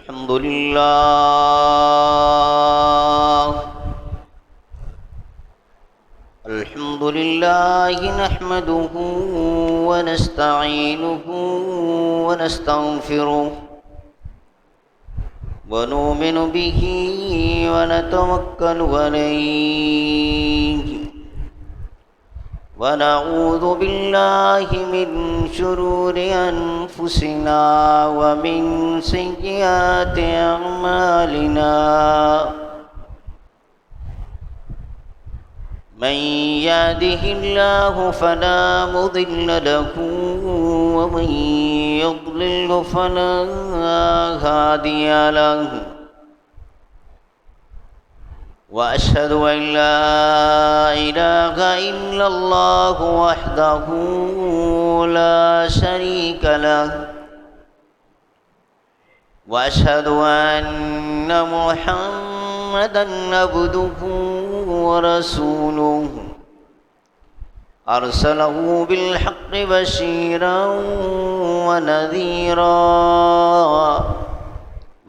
الحمد لله نحمده ونستعينه ونستغفره ونؤمن به ونتوكل عليه ونعوذ بالله من شرور أنفسنا ومن سيئات أعمالنا من يهده الله فلا مضل له ومن يضلل فلا هادي له وأشهد أن لا إله إلا الله وحده لا شريك له وأشهد أن محمدًا عبده ورسوله أرسله بالحق بشيرا ونذيرا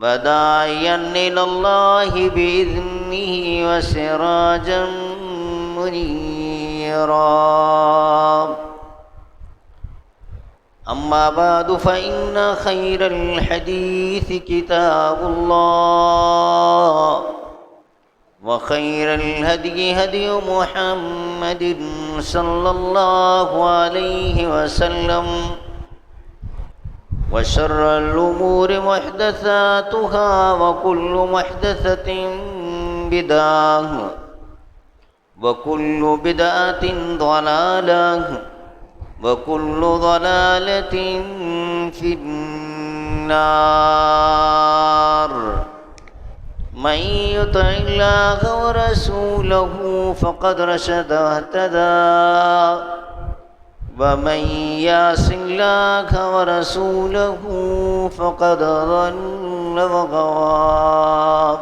وداعيا إلى الله بإذنه وسراجا منيرا أما بعد فإن خير الحديث كتاب الله وخير الهدي هدي محمد صلى الله عليه وسلم وشر الأمور محدثاتها وكل محدثة بدعة وكل بدعة ضلالة وكل ضلالة في النار من يطع الله ورسوله فقد رشد واهتدى ومن يعص الله ورسوله فقد ضل وغوى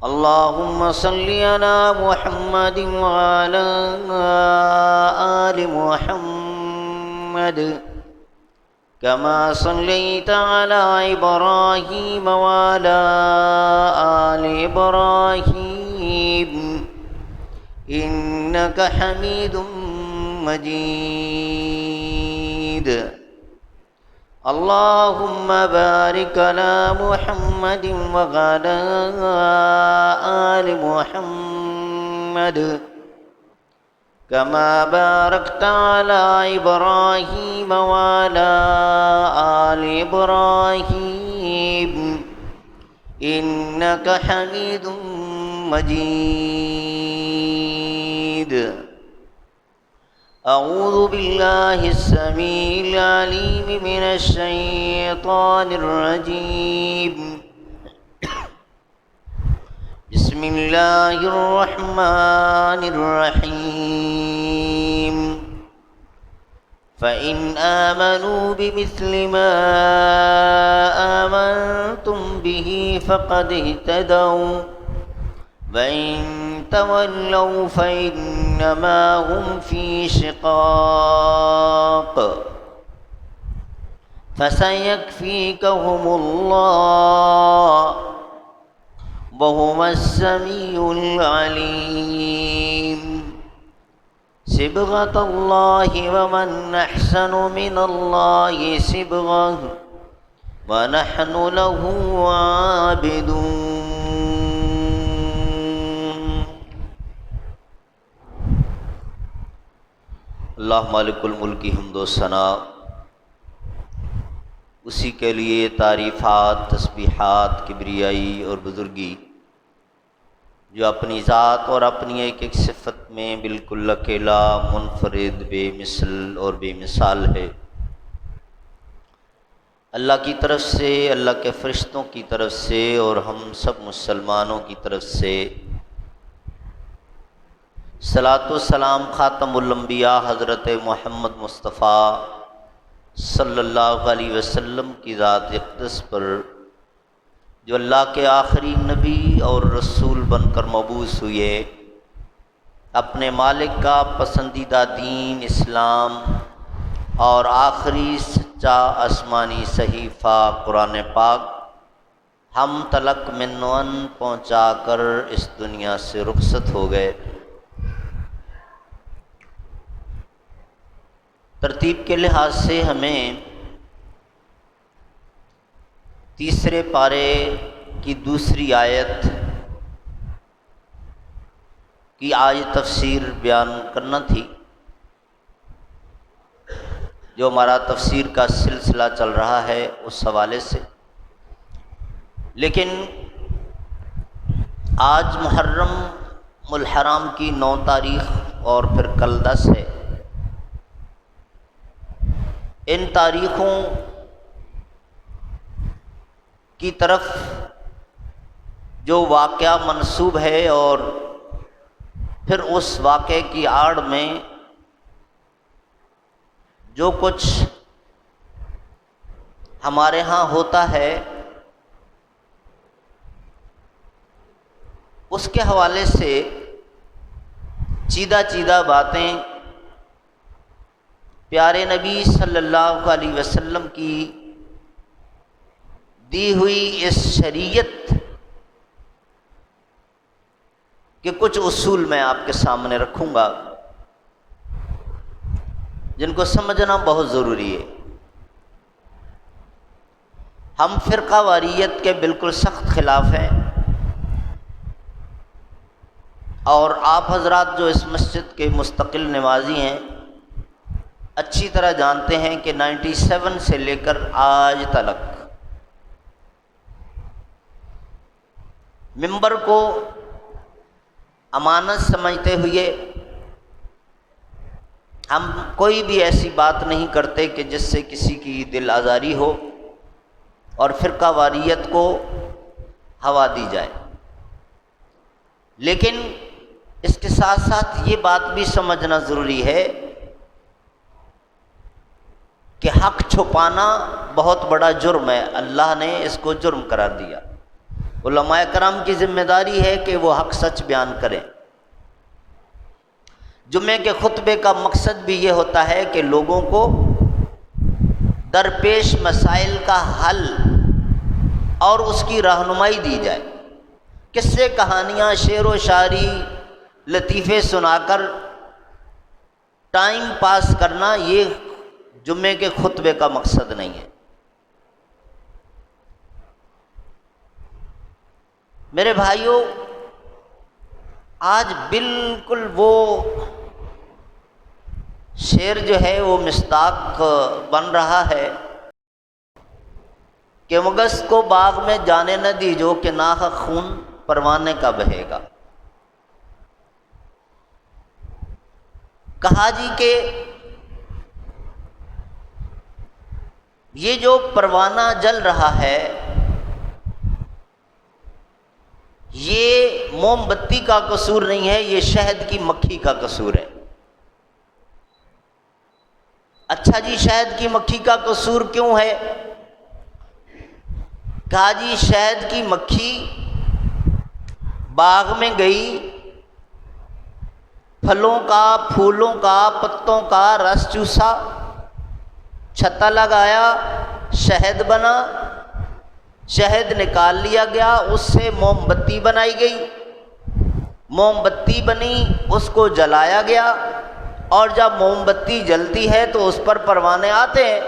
اللهم صل على محمد وعلى آل محمد كما صليت على إبراهيم وعلى آل إبراهيم إنك حميد مجيد اللهم بارك على محمد وعلى آل محمد كما باركت على إبراهيم وعلى آل إبراهيم إنك حميد مجيد أعوذ بالله السميع العليم من الشيطان الرجيم بسم الله الرحمن الرحيم فإن آمنوا بمثل ما آمنتم به فقد اهتدوا وإن تولوا فإنما هم في شقاق فسيكفيكهم الله وهو السميع العليم صبغة الله ومن أحسن من الله صبغة ونحن له عابدون اللہ مالک الملک کی حمد و ثنا اسی کے لیے تعریفات، تسبیحات، کبریائی اور بزرگی جو اپنی ذات اور اپنی ایک ایک صفت میں بالکل اکیلا، منفرد، بے مثل اور بے مثال ہے۔ اللہ کی طرف سے، اللہ کے فرشتوں کی طرف سے اور ہم سب مسلمانوں کی طرف سے صلاۃ و سلام خاتم الانبیاء حضرت محمد مصطفیٰ صلی اللہ علیہ وسلم کی ذات اقدس پر، جو اللہ کے آخری نبی اور رسول بن کر مبعوث ہوئے، اپنے مالک کا پسندیدہ دین اسلام اور آخری سچا آسمانی صحیفہ قرآن پاک ہم تلک منون پہنچا کر اس دنیا سے رخصت ہو گئے۔ ترتیب کے لحاظ سے ہمیں تیسرے پارے کی دوسری آیت کی آج تفسیر بیان کرنا تھی، جو ہمارا تفسیر کا سلسلہ چل رہا ہے اس حوالے سے، لیکن آج محرم الحرام کی 9 تاریخ اور پھر کل 10 ہے۔ ان تاریخوں کی طرف جو واقعہ منسوب ہے اور پھر اس واقعے کی آڑ میں جو کچھ ہمارے ہاں ہوتا ہے اس کے حوالے سے چیدہ چیدہ باتیں پیارے نبی صلی اللہ علیہ وسلم کی دی ہوئی اس شریعت کے کچھ اصول میں آپ کے سامنے رکھوں گا، جن کو سمجھنا بہت ضروری ہے۔ ہم فرقہ واریت کے بالکل سخت خلاف ہیں، اور آپ حضرات جو اس مسجد کے مستقل نمازی ہیں اچھی طرح جانتے ہیں کہ 97 سے لے کر آج تک منبر کو امانت سمجھتے ہوئے ہم کوئی بھی ایسی بات نہیں کرتے کہ جس سے کسی کی دل آزاری ہو اور فرقہ واریت کو ہوا دی جائے، لیکن اس کے ساتھ ساتھ یہ بات بھی سمجھنا ضروری ہے کہ حق چھپانا بہت بڑا جرم ہے، اللہ نے اس کو جرم قرار دیا۔ علماء کرام کی ذمہ داری ہے کہ وہ حق سچ بیان کریں۔ جمعے کے خطبے کا مقصد بھی یہ ہوتا ہے کہ لوگوں کو درپیش مسائل کا حل اور اس کی رہنمائی دی جائے۔ قصے کہانیاں شعر و شاعری لطیفے سنا کر ٹائم پاس کرنا یہ جمعے کے خطبے کا مقصد نہیں ہے۔ میرے بھائیوں، آج بالکل وہ شعر جو ہے وہ مصداق بن رہا ہے کہ مگس کو باغ میں جانے نہ دیجو کہ ناحق خون پروانے کا بہے گا۔ کہا جی کہ یہ جو پروانہ جل رہا ہے یہ موم بتی کا قصور نہیں ہے، یہ شہد کی مکھی کا قصور ہے۔ اچھا جی، شہد کی مکھی کا قصور کیوں ہے؟ کہا جی شہد کی مکھی باغ میں گئی، پھلوں کا، پھولوں کا، پتوں کا رس چوسا، چھتا لگایا، شہد بنا، شہد نکال لیا گیا، اس سے موم بتی بنائی گئی، موم بتی بنی، اس کو جلایا گیا، اور جب موم بتی جلتی ہے تو اس پر پروانے آتے ہیں،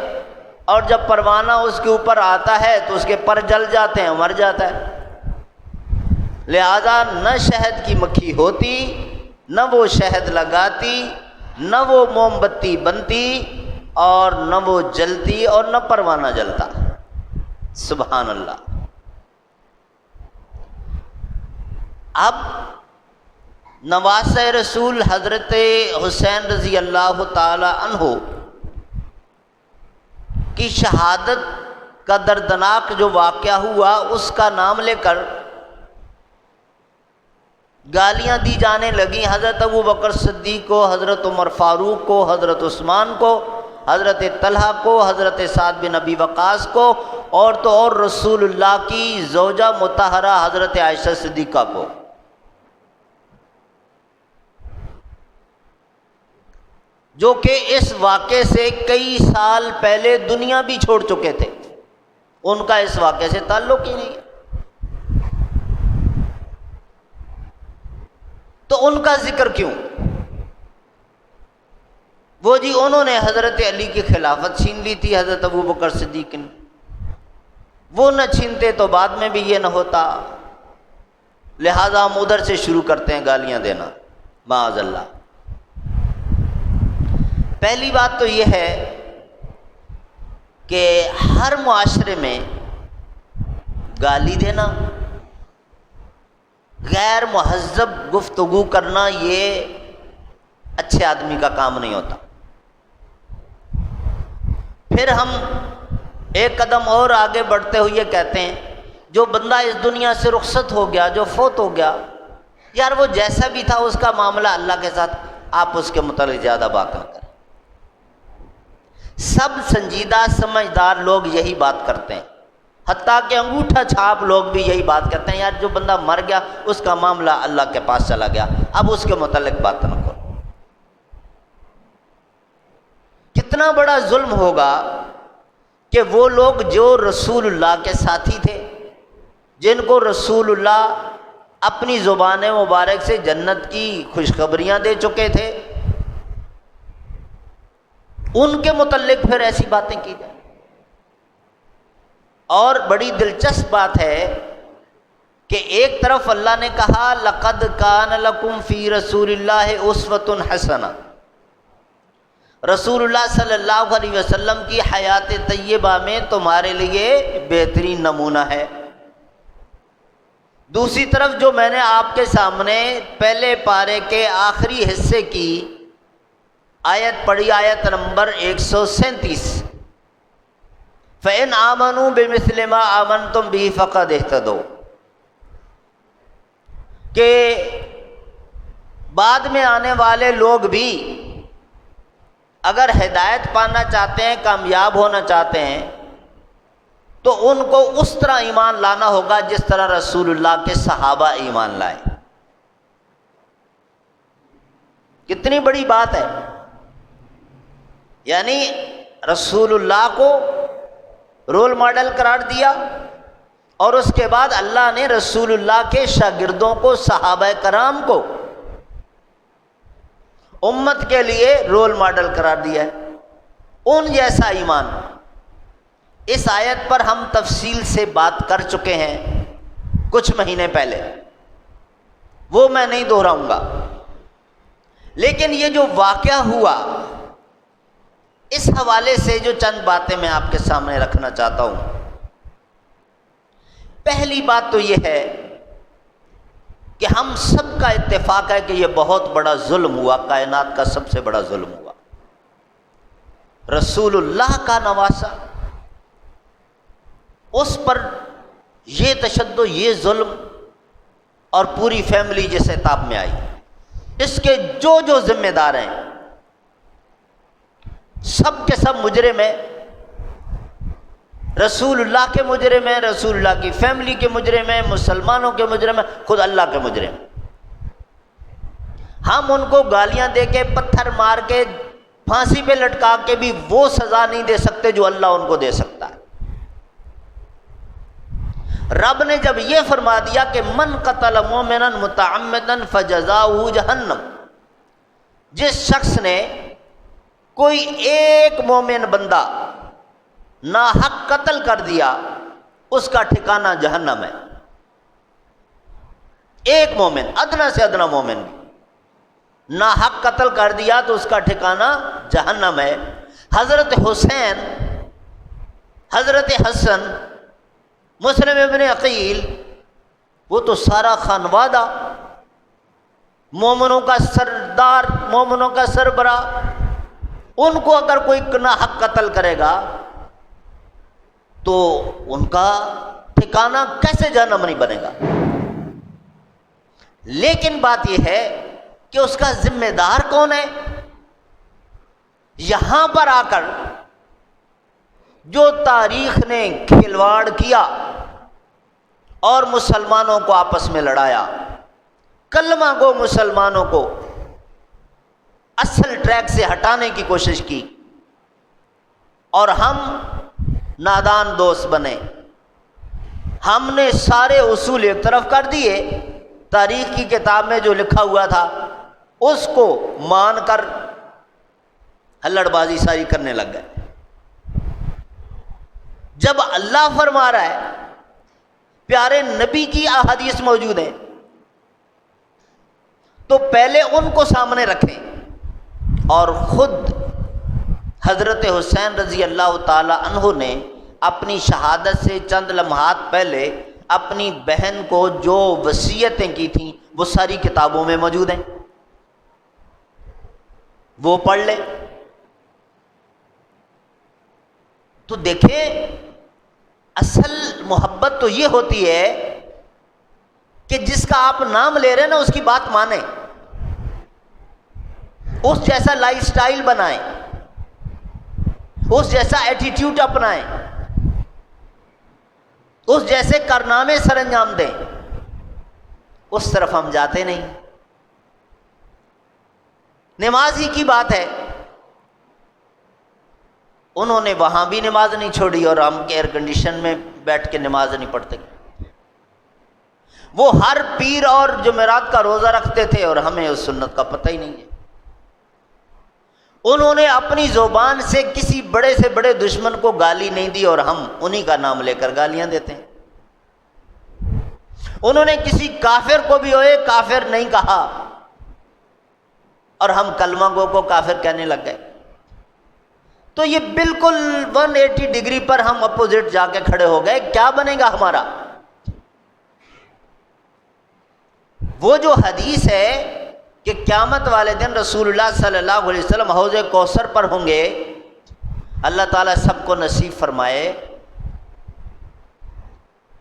اور جب پروانہ اس کے اوپر آتا ہے تو اس کے پر جل جاتے ہیں، مر جاتا ہے۔ لہذا نہ شہد کی مکھی ہوتی، نہ وہ شہد لگاتی، نہ وہ موم بتی بنتی، اور نہ وہ جلتی، اور نہ پروانہ جلتا۔ سبحان اللہ۔ اب نواسۂ رسول حضرت حسین رضی اللہ تعالی عنہ کی شہادت کا دردناک جو واقعہ ہوا اس کا نام لے کر گالیاں دی جانے لگیں حضرت ابو بکر صدیق کو، حضرت عمر فاروق کو، حضرت عثمان کو، حضرت طلحہ کو، حضرت سعد بن ابی وقاص کو، اور تو اور رسول اللہ کی زوجہ مطہرہ حضرت عائشہ صدیقہ کو۔ جو کہ اس واقعے سے کئی سال پہلے دنیا بھی چھوڑ چکے تھے، ان کا اس واقعے سے تعلق ہی نہیں ہے۔ تو ان کا ذکر کیوں؟ وہ جی انہوں نے حضرت علی کی خلافت چھین لی تھی حضرت ابوبکر صدیق نے، وہ نہ چھینتے تو بعد میں بھی یہ نہ ہوتا، لہذا ہم ادھر سے شروع کرتے ہیں گالیاں دینا، معاذ اللہ۔ پہلی بات تو یہ ہے کہ ہر معاشرے میں گالی دینا، غیر مہذب گفتگو کرنا، یہ اچھے آدمی کا کام نہیں ہوتا۔ پھر ہم ایک قدم اور آگے بڑھتے ہوئے کہتے ہیں جو بندہ اس دنیا سے رخصت ہو گیا، جو فوت ہو گیا، یار وہ جیسا بھی تھا اس کا معاملہ اللہ کے ساتھ، آپ اس کے متعلق زیادہ بات نہ کریں۔ سب سنجیدہ سمجھدار لوگ یہی بات کرتے ہیں، حتیٰ کہ انگوٹھا چھاپ لوگ بھی یہی بات کرتے ہیں، یار جو بندہ مر گیا اس کا معاملہ اللہ کے پاس چلا گیا، اب اس کے متعلق بات نہ کرو۔ کتنا بڑا ظلم ہوگا کہ وہ لوگ جو رسول اللہ کے ساتھی تھے، جن کو رسول اللہ اپنی زبان مبارک سے جنت کی خوشخبریاں دے چکے تھے، ان کے متعلق پھر ایسی باتیں کی جائیں۔ اور بڑی دلچسپ بات ہے کہ ایک طرف اللہ نے کہا لَقَدْ كَانَ لَكُمْ فِي رَسُولِ اللَّهِ أُسْوَةٌ حَسَنَةٌ، رسول اللہ صلی اللہ علیہ وسلم کی حیات طیبہ میں تمہارے لیے بہترین نمونہ ہے۔ دوسری طرف جو میں نے آپ کے سامنے پہلے پارے کے آخری حصے کی آیت پڑھی، آیت نمبر 137، فَإِنْ آمَنُوا بِمِثْلِ مَا آمَنْتُمْ بِهِ فَقَدِ اهْتَدَوْا، کہ بعد میں آنے والے لوگ بھی اگر ہدایت پانا چاہتے ہیں، کامیاب ہونا چاہتے ہیں، تو ان کو اس طرح ایمان لانا ہوگا جس طرح رسول اللہ کے صحابہ ایمان لائے۔ کتنی بڑی بات ہے، یعنی رسول اللہ کو رول ماڈل قرار دیا، اور اس کے بعد اللہ نے رسول اللہ کے شاگردوں کو، صحابہ کرام کو امت کے لیے رول ماڈل قرار دیا ہے، ان جیسا ایمان۔ اس آیت پر ہم تفصیل سے بات کر چکے ہیں کچھ مہینے پہلے، وہ میں نہیں دہراؤں گا، لیکن یہ جو واقعہ ہوا اس حوالے سے جو چند باتیں میں آپ کے سامنے رکھنا چاہتا ہوں۔ پہلی بات تو یہ ہے کہ ہم سب کا اتفاق ہے کہ یہ بہت بڑا ظلم ہوا، کائنات کا سب سے بڑا ظلم ہوا۔ رسول اللہ کا نواسا، اس پر یہ تشدد، یہ ظلم، اور پوری فیملی جس عتاب میں آئی، اس کے جو جو ذمہ دار ہیں سب کے سب مجرم ہیں، رسول اللہ کے مجرم ہیں، رسول اللہ کی فیملی کے مجرم ہیں، مسلمانوں کے مجرم ہیں، خود اللہ کے مجرم۔ ہم ان کو گالیاں دے کے، پتھر مار کے، پھانسی پہ لٹکا کے بھی وہ سزا نہیں دے سکتے جو اللہ ان کو دے سکتا ہے۔ رب نے جب یہ فرما دیا کہ من قتل مؤمنا متعمدا فجزاؤہ جہنم، جس شخص نے کوئی ایک مومن بندہ ناحق قتل کر دیا، اس کا ٹھکانہ جہنم ہے۔ ایک مومن، ادنا سے ادنا مومن بھی ناحق قتل کر دیا تو اس کا ٹھکانہ جہنم ہے۔ حضرت حسین، حضرت حسن، مسلم ابن عقیل، وہ تو سارا خانوادہ، مومنوں کا سردار، مومنوں کا سربراہ، ان کو اگر کوئی ناحق قتل کرے گا تو ان کا ٹھکانہ کیسے جہنم نہیں بنے گا؟ لیکن بات یہ ہے کہ اس کا ذمہ دار کون ہے؟ یہاں پر آ کر جو تاریخ نے کھلواڑ کیا اور مسلمانوں کو آپس میں لڑایا، کلمہ گو مسلمانوں کو اصل ٹریک سے ہٹانے کی کوشش کی، اور ہم نادان دوست بنے، ہم نے سارے اصول ایک طرف کر دیے، تاریخ کی کتاب میں جو لکھا ہوا تھا اس کو مان کر ہلڑ بازی ساری کرنے لگ گئے۔ جب اللہ فرما رہا ہے، پیارے نبی کی احادیث موجود ہیں، تو پہلے ان کو سامنے رکھیں، اور خود حضرت حسین رضی اللہ تعالی عنہ نے اپنی شہادت سے چند لمحات پہلے اپنی بہن کو جو وصیتیں کی تھیں وہ ساری کتابوں میں موجود ہیں، وہ پڑھ لیں۔ تو دیکھیں، اصل محبت تو یہ ہوتی ہے کہ جس کا آپ نام لے رہے ہیں نا اس کی بات مانیں، اس جیسا لائف سٹائل بنائیں، اس جیسا ایٹیٹیوڈ اپنائیں، اس جیسے کارنامے سر انجام دیں۔ اس طرف ہم جاتے نہیں۔ نماز ہی کی بات ہے، انہوں نے وہاں بھی نماز نہیں چھوڑی اور ہم ایئر کنڈیشن میں بیٹھ کے نماز نہیں پڑھتے۔ وہ ہر پیر اور جمعرات کا روزہ رکھتے تھے اور ہمیں اس سنت کا پتہ ہی نہیں ہے۔ انہوں نے اپنی زبان سے کسی بڑے سے بڑے دشمن کو گالی نہیں دی اور ہم انہی کا نام لے کر گالیاں دیتے ہیں۔ انہوں نے کسی کافر کو بھی اوئے کافر نہیں کہا اور ہم کلمہ گو کو کافر کہنے لگ گئے۔ تو یہ بالکل 180 ڈگری پر ہم اپوزٹ جا کے کھڑے ہو گئے۔ کیا بنے گا ہمارا؟ وہ جو حدیث ہے کہ قیامت والے دن رسول اللہ صلی اللہ علیہ وسلم حوض کوثر پر ہوں گے، اللہ تعالیٰ سب کو نصیب فرمائے،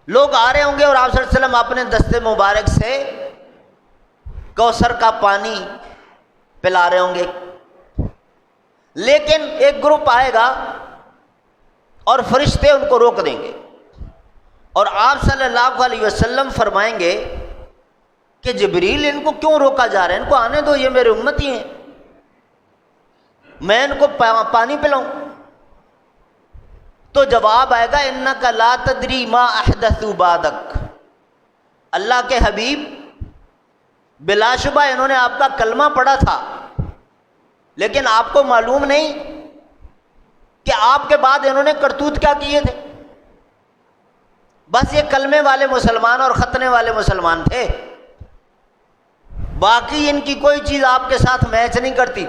لوگ آ رہے ہوں گے اور آپ صلی اللہ علیہ وسلم اپنے دست مبارک سے کوثر کا پانی پلا رہے ہوں گے، لیکن ایک گروپ آئے گا اور فرشتے ان کو روک دیں گے، اور آپ صلی اللہ علیہ وسلم فرمائیں گے کہ جبریل ان کو کیوں روکا جا رہا ہے؟ ان کو آنے دو، یہ میرے امتی ہیں، میں ان کو پانی پلاؤں۔ تو جواب آئے گا انک لا تدری ما احدثوا بعدک، اللہ کے حبیب بلا شبہ انہوں نے آپ کا کلمہ پڑھا تھا، لیکن آپ کو معلوم نہیں کہ آپ کے بعد انہوں نے کرتوت کیا کیے تھے۔ بس یہ کلمے والے مسلمان اور ختنے والے مسلمان تھے، باقی ان کی کوئی چیز آپ کے ساتھ میچ نہیں کرتی،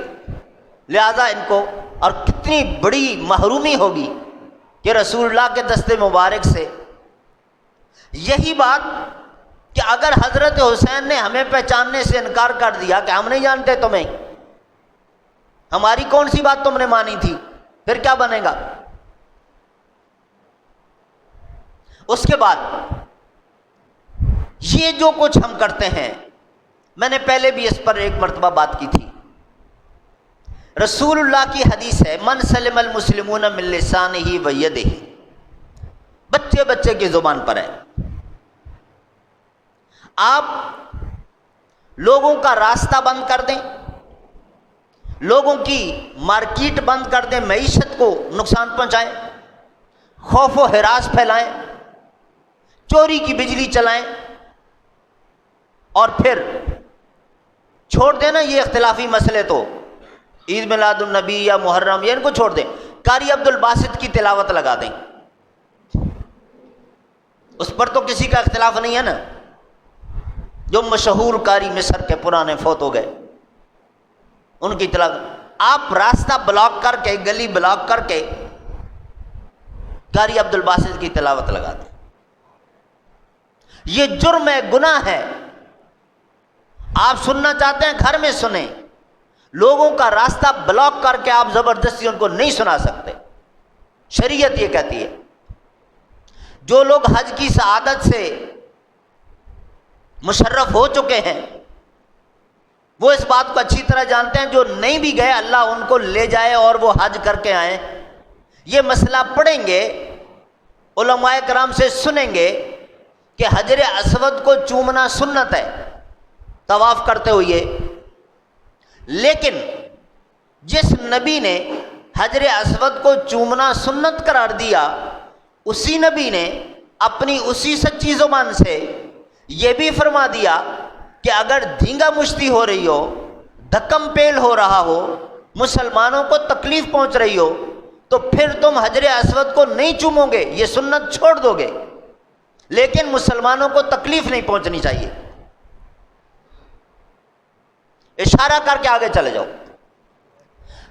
لہذا ان کو، اور کتنی بڑی محرومی ہوگی کہ رسول اللہ کے دست مبارک سے یہی بات کہ اگر حضرت حسین نے ہمیں پہچاننے سے انکار کر دیا کہ ہم نہیں جانتے تمہیں، ہماری کون سی بات تم نے مانی تھی، پھر کیا بنے گا؟ اس کے بعد یہ جو کچھ ہم کرتے ہیں، میں نے پہلے بھی اس پر ایک مرتبہ بات کی تھی، رسول اللہ کی حدیث ہے من سلم المسلمون من لسانہ و یدہ، بچے بچے کی زبان پر ہے۔ آپ لوگوں کا راستہ بند کر دیں، لوگوں کی مارکیٹ بند کر دیں، معیشت کو نقصان پہنچائیں، خوف و ہراس پھیلائیں، چوری کی بجلی چلائیں، اور پھر چھوڑ دینا یہ اختلافی مسئلے، تو عید میلاد النبی یا محرم یہ ان کو چھوڑ دیں، قاری عبد الباسط کی تلاوت لگا دیں، اس پر تو کسی کا اختلاف نہیں ہے نا، جو مشہور قاری مصر کے پرانے فوت ہو گئے، ان کی تلاوت۔ آپ راستہ بلاک کر کے، گلی بلاک کر کے قاری عبد الباسط کی تلاوت لگا دیں، یہ جرم ہے، گناہ ہے۔ آپ سننا چاہتے ہیں گھر میں سنیں، لوگوں کا راستہ بلاک کر کے آپ زبردستی ان کو نہیں سنا سکتے۔ شریعت یہ کہتی ہے، جو لوگ حج کی سعادت سے مشرف ہو چکے ہیں وہ اس بات کو اچھی طرح جانتے ہیں، جو نہیں بھی گئے اللہ ان کو لے جائے اور وہ حج کر کے آئیں۔ یہ مسئلہ پڑھیں گے، علماء کرام سے سنیں گے کہ حجر اسود کو چومنا سنت ہے طواف کرتے ہوئے، لیکن جس نبی نے حجر اسود کو چومنا سنت قرار دیا، اسی نبی نے اپنی اسی سچی زبان سے یہ بھی فرما دیا کہ اگر دھینگا مشتی ہو رہی ہو، دھکم پیل ہو رہا ہو، مسلمانوں کو تکلیف پہنچ رہی ہو، تو پھر تم حجر اسود کو نہیں چومو گے، یہ سنت چھوڑ دو گے، لیکن مسلمانوں کو تکلیف نہیں پہنچنی چاہیے۔ اشارہ کر کے آگے چلے جاؤ۔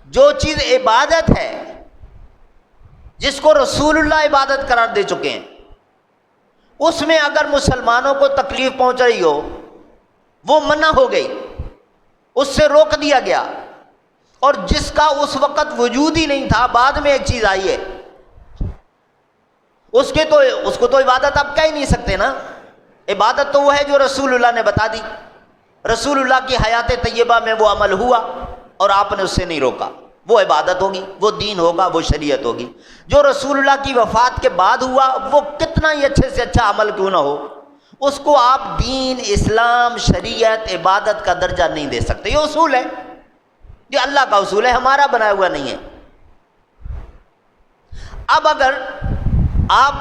جو چیز عبادت ہے، جس کو رسول اللہ عبادت قرار دے چکے ہیں، اس میں اگر مسلمانوں کو تکلیف پہنچ رہی ہو، وہ منع ہو گئی، اس سے روک دیا گیا، اور جس کا اس وقت وجود ہی نہیں تھا، بعد میں ایک چیز آئی ہے، اس کو تو عبادت آپ کہہ ہی نہیں سکتے نا۔ عبادت تو وہ ہے جو رسول اللہ نے بتا دی، رسول اللہ کی حیات طیبہ میں وہ عمل ہوا اور آپ نے اس سے نہیں روکا، وہ عبادت ہوگی، وہ دین ہوگا، وہ شریعت ہوگی۔ جو رسول اللہ کی وفات کے بعد ہوا، وہ کتنا ہی اچھے سے اچھا عمل کیوں نہ ہو، اس کو آپ دین، اسلام، شریعت، عبادت کا درجہ نہیں دے سکتے۔ یہ اصول ہے، یہ اللہ کا اصول ہے، ہمارا بنایا ہوا نہیں ہے۔ اب اگر آپ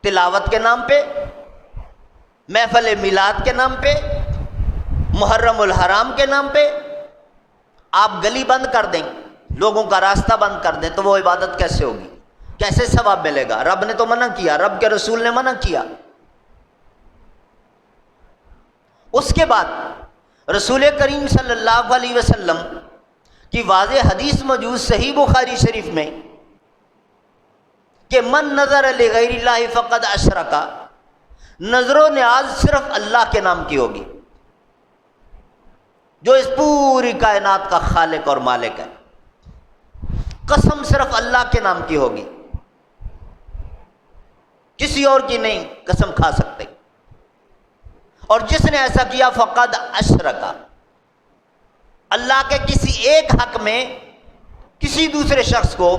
تلاوت کے نام پہ، محفل میلاد کے نام پہ، محرم الحرام کے نام پہ آپ گلی بند کر دیں، لوگوں کا راستہ بند کر دیں، تو وہ عبادت کیسے ہوگی؟ کیسے ثواب ملے گا؟ رب نے تو منع کیا، رب کے رسول نے منع کیا۔ اس کے بعد رسول کریم صلی اللہ علیہ وسلم کی واضح حدیث موجود صحیح بخاری شریف میں کہ من نظر لغیر اللہ فقد اشرک، نظر و نیاز صرف اللہ کے نام کی ہوگی، جو اس پوری کائنات کا خالق اور مالک ہے، قسم صرف اللہ کے نام کی ہوگی، کسی اور کی نہیں قسم کھا سکتے، اور جس نے ایسا کیا فقد اشرک، اللہ کے کسی ایک حق میں کسی دوسرے شخص کو،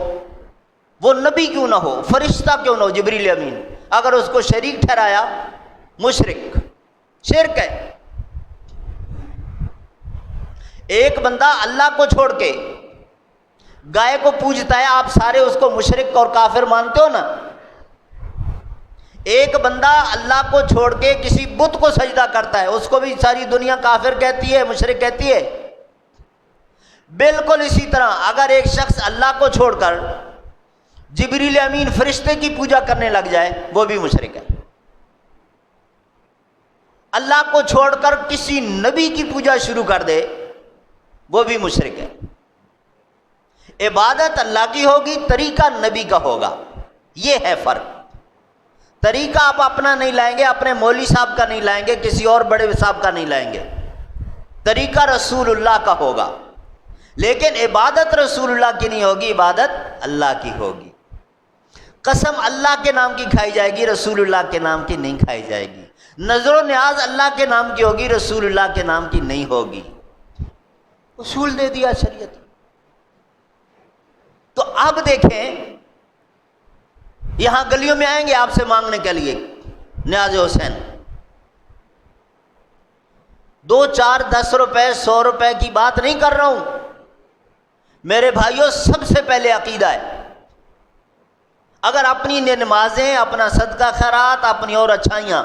وہ نبی کیوں نہ ہو، فرشتہ کیوں نہ ہو، جبریل امین، اگر اس کو شریک ٹھہرایا، مشرک، شرک ہے۔ ایک بندہ اللہ کو چھوڑ کے گائے کو پوجتا ہے، آپ سارے اس کو مشرک اور کافر مانتے ہو نا۔ ایک بندہ اللہ کو چھوڑ کے کسی بت کو سجدہ کرتا ہے، اس کو بھی ساری دنیا کافر کہتی ہے، مشرک کہتی ہے۔ بالکل اسی طرح اگر ایک شخص اللہ کو چھوڑ کر جبریل امین فرشتے کی پوجا کرنے لگ جائے، وہ بھی مشرک ہے۔ اللہ کو چھوڑ کر کسی نبی کی پوجا شروع کر دے، وہ بھی مشرک ہے۔ عبادت اللہ کی ہوگی، طریقہ نبی کا ہوگا، یہ ہے فرق۔ طریقہ آپ اپنا نہیں لائیں گے، اپنے مولوی صاحب کا نہیں لائیں گے، کسی اور بڑے صاحب کا نہیں لائیں گے، طریقہ رسول اللہ کا ہوگا، لیکن عبادت رسول اللہ کی نہیں ہوگی، عبادت اللہ کی ہوگی۔ قسم اللہ کے نام کی کھائی جائے گی، رسول اللہ کے نام کی نہیں کھائی جائے گی۔ نظر و نیاز اللہ کے نام کی ہوگی، رسول اللہ کے نام کی نہیں ہوگی۔ اصول دے دیا شریعت۔ تو اب دیکھیں، یہاں گلیوں میں آئیں گے آپ سے مانگنے کے لیے نیاز حسین، 2 4 10 روپے 100 روپے کی بات نہیں کر رہا ہوں میرے بھائیوں، سب سے پہلے عقیدہ ہے۔ اگر اپنی نمازیں، اپنا صدقہ خیرات، اپنی اور اچھائیاں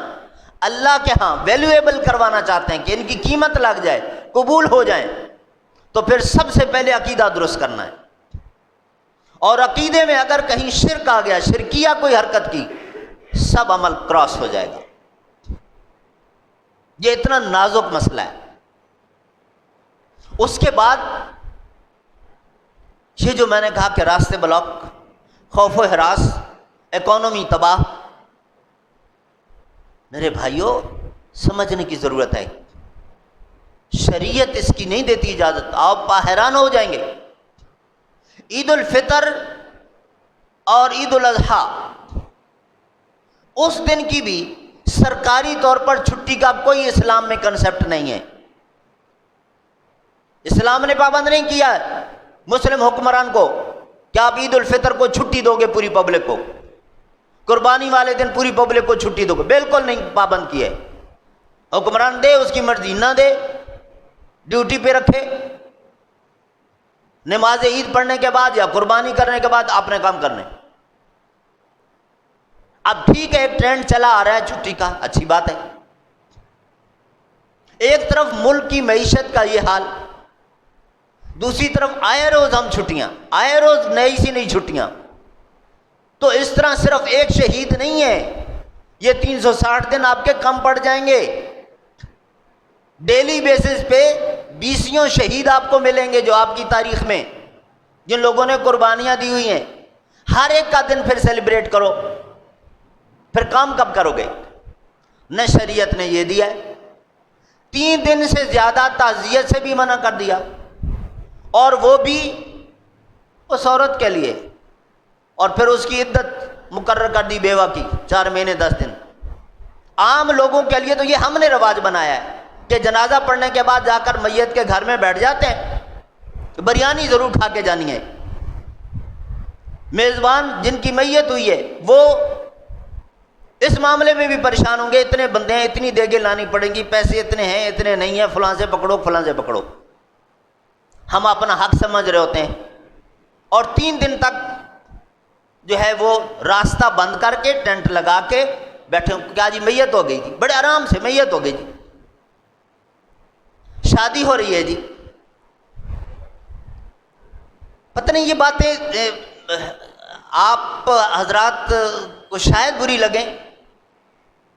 اللہ کے ہاں ویلیویبل کروانا چاہتے ہیں کہ ان کی قیمت لگ جائے، قبول ہو جائیں، تو پھر سب سے پہلے عقیدہ درست کرنا ہے۔ اور عقیدے میں اگر کہیں شرک آ گیا، شرکیہ کوئی حرکت کی، سب عمل کراس ہو جائے گا۔ یہ اتنا نازک مسئلہ ہے۔ اس کے بعد یہ جو میں نے کہا کہ راستے بلاک، خوف و ہراس، اکانومی تباہ، میرے بھائیوں سمجھنے کی ضرورت ہے۔ شریعت اس کی نہیں دیتی اجازت، آپ حیران ہو جائیں گے۔ عید الفطر اور عید الاضحیٰ، اس دن کی بھی سرکاری طور پر چھٹی کا کوئی اسلام میں کنسپٹ نہیں ہے۔ اسلام نے پابند نہیں کیا ہے مسلم حکمران کو کہ آپ عید الفطر کو چھٹی دو گے پوری پبلک کو، قربانی والے دن پوری پبلک کو چھٹی دو گے، بالکل نہیں پابند کیا ہے۔ حکمران دے، اس کی مرضی، نہ دے ڈیوٹی پہ رکھے، نماز عید پڑھنے کے بعد یا قربانی کرنے کے بعد اپنے کام کرنے۔ اب ٹھیک ہے، ایک ٹرینڈ چلا آ رہا ہے چھٹی کا، اچھی بات ہے، ایک طرف ملک کی معیشت کا یہ حال، دوسری طرف آئے روز ہم چھٹیاں، آئے روز نئی سی نئی چھٹیاں. تو اس طرح صرف ایک شہید نہیں ہے، یہ 360 دن آپ کے کم پڑ جائیں گے. ڈیلی بیسس پہ 20 شہید آپ کو ملیں گے جو آپ کی تاریخ میں جن لوگوں نے قربانیاں دی ہوئی ہیں. ہر ایک کا دن پھر سیلیبریٹ کرو، پھر کام کب کرو گے؟ نہ شریعت نے یہ دیا ہے. 3 دن سے زیادہ تعزیت سے بھی منع کر دیا، اور وہ بھی اس عورت کے لیے، اور پھر اس کی عدت مقرر کر دی بیوہ کی 4 مہینے 10 دن. عام لوگوں کے لیے تو یہ ہم نے رواج بنایا ہے کہ جنازہ پڑھنے کے بعد جا کر میت کے گھر میں بیٹھ جاتے ہیں، بریانی ضرور کھا کے جانی ہے. میزبان جن کی میت ہوئی ہے وہ اس معاملے میں بھی پریشان ہوں گے، اتنے بندے ہیں، اتنی دیگیں لانی پڑیں گی، پیسے اتنے ہیں، اتنے نہیں ہیں، فلاں سے پکڑو فلاں سے پکڑو. ہم اپنا حق سمجھ رہے ہوتے ہیں، اور 3 دن تک جو ہے وہ راستہ بند کر کے ٹینٹ لگا کے بیٹھے. کیا جی میت ہو گئی جی، بڑے آرام سے میت ہو گئی جی، شادی ہو رہی ہے جی. پتہ نہیں یہ باتیں آپ حضرات کو شاید بری لگیں،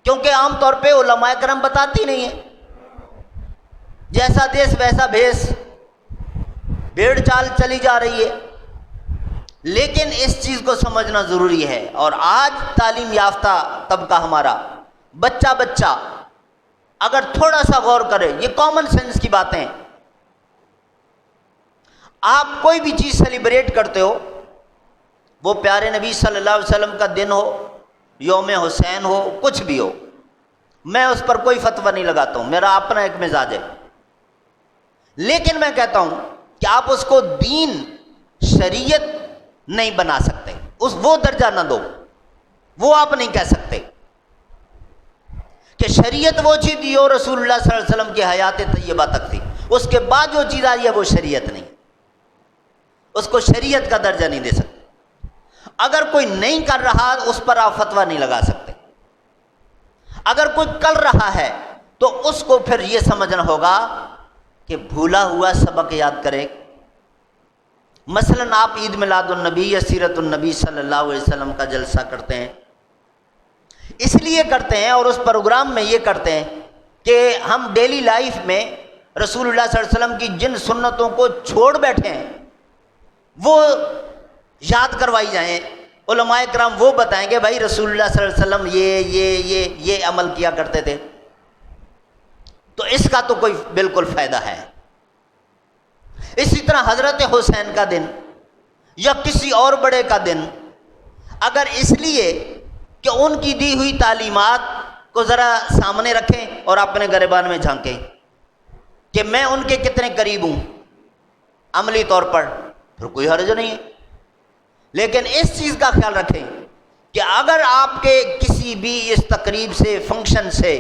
کیونکہ عام طور پہ علماء کرام بتاتی نہیں ہیں. جیسا دیس ویسا بھیس، بھیڑ چال چلی جا رہی ہے. لیکن اس چیز کو سمجھنا ضروری ہے. اور آج تعلیم یافتہ طبقہ ہمارا بچہ اگر تھوڑا سا غور کرے، یہ کامن سینس کی باتیں ہیں. آپ کوئی بھی چیز سیلیبریٹ کرتے ہو، وہ پیارے نبی صلی اللہ علیہ وسلم کا دن ہو، یوم حسین ہو، کچھ بھی ہو، میں اس پر کوئی فتویٰ نہیں لگاتا ہوں، میرا اپنا ایک مزاج ہے. لیکن میں کہتا ہوں کہ آپ اس کو دین شریعت نہیں بنا سکتے، وہ درجہ نہ دو. وہ آپ نہیں کہہ سکتے کہ شریعت وہ چیز دی ہو رسول اللہ صلی اللہ علیہ وسلم کی حیات طیبہ تک تھی، اس کے بعد جو چیز آئی ہے وہ شریعت نہیں، اس کو شریعت کا درجہ نہیں دے سکتے. اگر کوئی نہیں کر رہا اس پر آپ فتویٰ نہیں لگا سکتے. اگر کوئی کر رہا ہے تو اس کو پھر یہ سمجھنا ہوگا کہ بھولا ہوا سبق یاد کرے. مثلا آپ عید میلاد النبی یا سیرت النبی صلی اللہ علیہ وسلم کا جلسہ کرتے ہیں، اس لیے کرتے ہیں اور اس پروگرام میں یہ کرتے ہیں کہ ہم ڈیلی لائف میں رسول اللہ صلی اللہ علیہ وسلم کی جن سنتوں کو چھوڑ بیٹھے ہیں وہ یاد کروائی جائیں. علماء کرام وہ بتائیں کہ بھائی رسول اللہ صلی اللہ علیہ وسلم یہ عمل کیا کرتے تھے. تو اس کا تو کوئی بالکل فائدہ ہے. اسی طرح حضرت حسین کا دن یا کسی اور بڑے کا دن اگر اس لیے کہ ان کی دی ہوئی تعلیمات کو ذرا سامنے رکھیں اور اپنے گریبان میں جھانکیں کہ میں ان کے کتنے قریب ہوں عملی طور پر، پھر کوئی حرج نہیں ہے. لیکن اس چیز کا خیال رکھیں کہ اگر آپ کے کسی بھی اس تقریب سے، فنکشن سے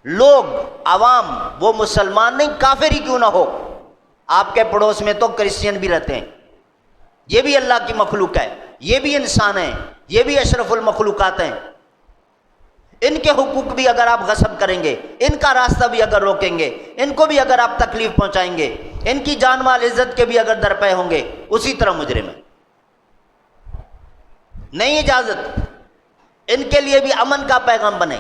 لوگ، عوام، وہ مسلمان نہیں کافر ہی کیوں نہ ہو، آپ کے پڑوس میں تو کرسچین بھی رہتے ہیں، یہ بھی اللہ کی مخلوق ہے، یہ بھی انسان ہیں، یہ بھی اشرف المخلوقات ہیں. ان کے حقوق بھی اگر آپ غصب کریں گے، ان کا راستہ بھی اگر روکیں گے، ان کو بھی اگر آپ تکلیف پہنچائیں گے، ان کی جان مال عزت کے بھی اگر درپے ہوں گے، اسی طرح مجرم ہے. نہیں اجازت، ان کے لیے بھی امن کا پیغام بنے.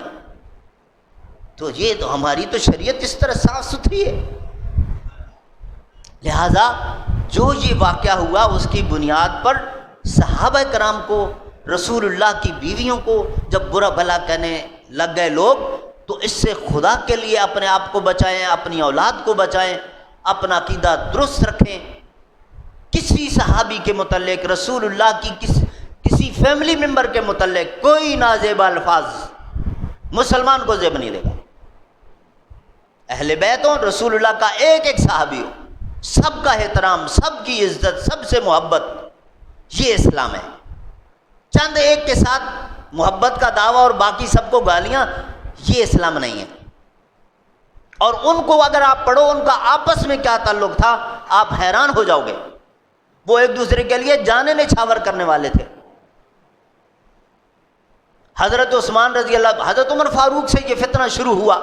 تو یہ تو ہماری تو شریعت اس طرح صاف ستھری ہے. لہذا جو یہ واقعہ ہوا اس کی بنیاد پر صحابہ کرام کو، رسول اللہ کی بیویوں کو جب برا بھلا کہنے لگ گئے لوگ، تو اس سے خدا کے لیے اپنے آپ کو بچائیں، اپنی اولاد کو بچائیں، اپنا عقیدہ درست رکھیں. کسی صحابی کے متعلق، رسول اللہ کی کسی فیملی ممبر کے متعلق کوئی نازیبا الفاظ مسلمان کو زیب نہیں دے گا. اہل بیت ہوں، رسول اللہ کا ایک ایک صحابی ہو، سب کا احترام، سب کی عزت، سب سے محبت، یہ اسلام ہے. چند ایک کے ساتھ محبت کا دعویٰ اور باقی سب کو گالیاں، یہ اسلام نہیں ہے. اور ان کو اگر آپ پڑھو ان کا آپس میں کیا تعلق تھا، آپ حیران ہو جاؤ گے. وہ ایک دوسرے کے لیے جانیں نچھاور کرنے والے تھے. حضرت عثمان رضی اللہ، حضرت عمر فاروق سے یہ فتنہ شروع ہوا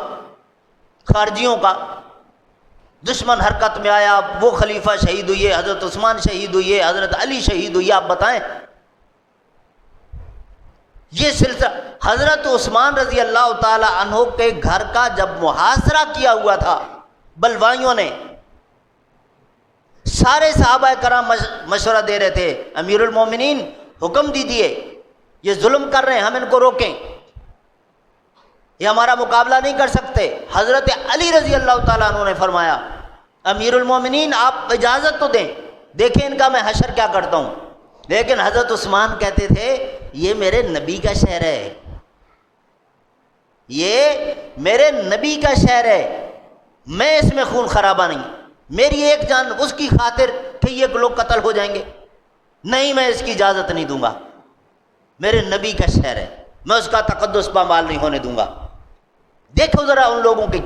خارجیوں کا، دشمن حرکت میں آیا، وہ خلیفہ شہید ہوئے، حضرت عثمان شہید ہوئے، حضرت علی شہید ہوئے، آپ بتائیں یہ سلسلہ۔ حضرت عثمان رضی اللہ تعالی عنہ کے گھر کا جب محاصرہ کیا ہوا تھا بلوائیوں نے، سارے صحابہ کرام مشورہ دے رہے تھے، امیر المومنین حکم دیجیے، یہ ظلم کر رہے ہیں، ہم ان کو روکیں، یہ ہمارا مقابلہ نہیں کر سکتے۔ حضرت علی رضی اللہ تعالیٰ عنہ نے فرمایا امیر المومنین آپ اجازت تو دیں، دیکھیں ان کا میں حشر کیا کرتا ہوں۔ لیکن حضرت عثمان کہتے تھے یہ میرے نبی کا شہر ہے، یہ میرے نبی کا شہر ہے، میں اس میں خون خرابہ نہیں، میری ایک جان اس کی خاطر کہ یہ لوگ قتل ہو جائیں گے، نہیں میں اس کی اجازت نہیں دوں گا، میرے نبی کا شہر ہے، میں اس کا تقدس پامال نہیں ہونے دوں گا۔ دیکھو ذرا ان لوگوں کی،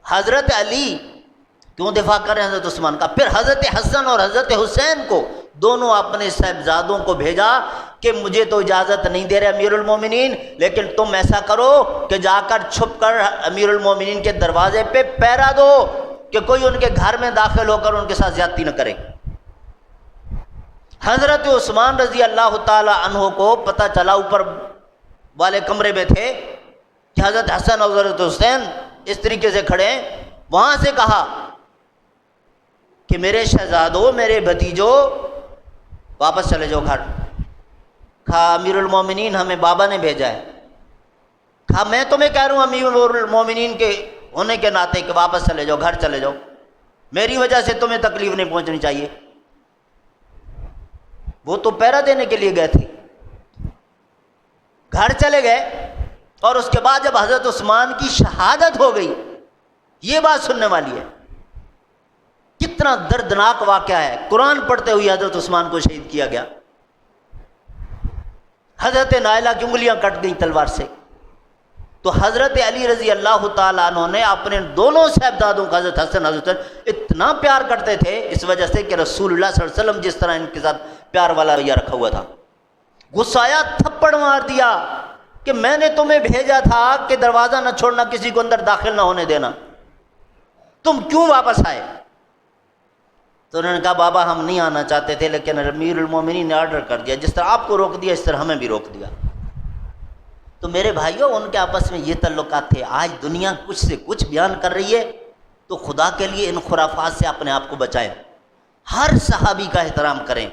حضرت علی کیوں دفاع کر رہے ہیں حضرت عثمان کا۔ پھر حضرت حسن اور حضرت حسین کو، دونوں اپنے صاحبزادوں کو بھیجا کہ مجھے تو اجازت نہیں دے رہے امیر المومنین، لیکن تم ایسا کرو کہ جا کر چھپ کر امیر المومنین کے دروازے پہ پہرا دو کہ کوئی ان کے گھر میں داخل ہو کر ان کے ساتھ زیادتی نہ کرے۔ حضرت عثمان رضی اللہ تعالی عنہ کو پتہ چلا، اوپر والے کمرے میں تھے کہ حضرت حسن اور حضرت حسین اس طریقے سے کھڑے ہیں، وہاں سے کہا کہ میرے شہزادوں، میرے بھتیجوں واپس چلے جاؤ گھر۔ کہا امیر المومنین ہمیں بابا نے بھیجا ہے۔ کہا میں تمہیں کہہ رہا ہوں امیر المومنین کے ہونے کے ناطے کہ واپس چلے جاؤ، گھر چلے جاؤ، میری وجہ سے تمہیں تکلیف نہیں پہنچنی چاہیے۔ وہ تو پہرا دینے کے لیے گئے تھے، گھر چلے گئے، اور اس کے بعد جب حضرت عثمان کی شہادت ہو گئی، یہ بات سننے والی ہے، کتنا دردناک واقعہ ہے۔ قرآن پڑھتے ہوئے حضرت عثمان کو شہید کیا گیا، حضرت نائلہ کی انگلیاں کٹ گئیں تلوار سے۔ تو حضرت علی رضی اللہ تعالیٰ عنہ نے اپنے دونوں صاحبزادوں کا، حضرت حسن حضرت حسین، اتنا پیار کرتے تھے اس وجہ سے کہ رسول اللہ صلی اللہ علیہ وسلم جس طرح ان کے ساتھ پیار والا رویہ رکھا ہوا تھا۔ غصہ آیا، تھپڑ مار دیا کہ میں نے تمہیں بھیجا تھا کہ دروازہ نہ چھوڑنا، کسی کو اندر داخل نہ ہونے دینا، تم کیوں واپس آئے؟ تو انہوں نے کہا بابا ہم نہیں آنا چاہتے تھے، لیکن امیر المومنین نے آرڈر کر دیا، جس طرح آپ کو روک دیا اس طرح ہمیں بھی روک دیا۔ تو میرے بھائیوں، ان کے آپس میں یہ تعلقات تھے۔ آج دنیا کچھ سے کچھ بیان کر رہی ہے، تو خدا کے لیے ان خرافات سے اپنے آپ کو بچائیں، ہر صحابی کا احترام کریں،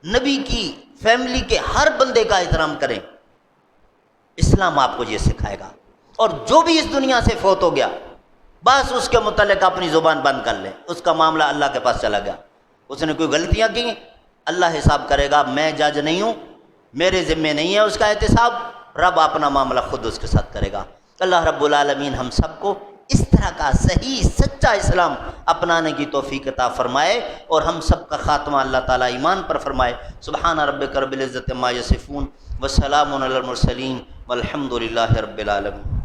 نبی کی فیملی کے ہر بندے کا احترام کریں، اسلام آپ کو یہ سکھائے گا۔ اور جو بھی اس دنیا سے فوت ہو گیا، بس اس کے متعلق اپنی زبان بند کر لیں، اس کا معاملہ اللہ کے پاس چلا گیا، اس نے کوئی غلطیاں کی، اللہ حساب کرے گا، میں جج نہیں ہوں، میرے ذمے نہیں ہے اس کا احتساب، رب اپنا معاملہ خود اس کے ساتھ کرے گا۔ اللہ رب العالمین ہم سب کو اس طرح کا صحیح سچا اسلام اپنانے کی توفیق عطا فرمائے، اور ہم سب کا خاتمہ اللہ تعالیٰ ایمان پر فرمائے۔ سبحان ربک رب العزت عما یصفون وسلام علی المرسلین والحمد للہ رب العالمین۔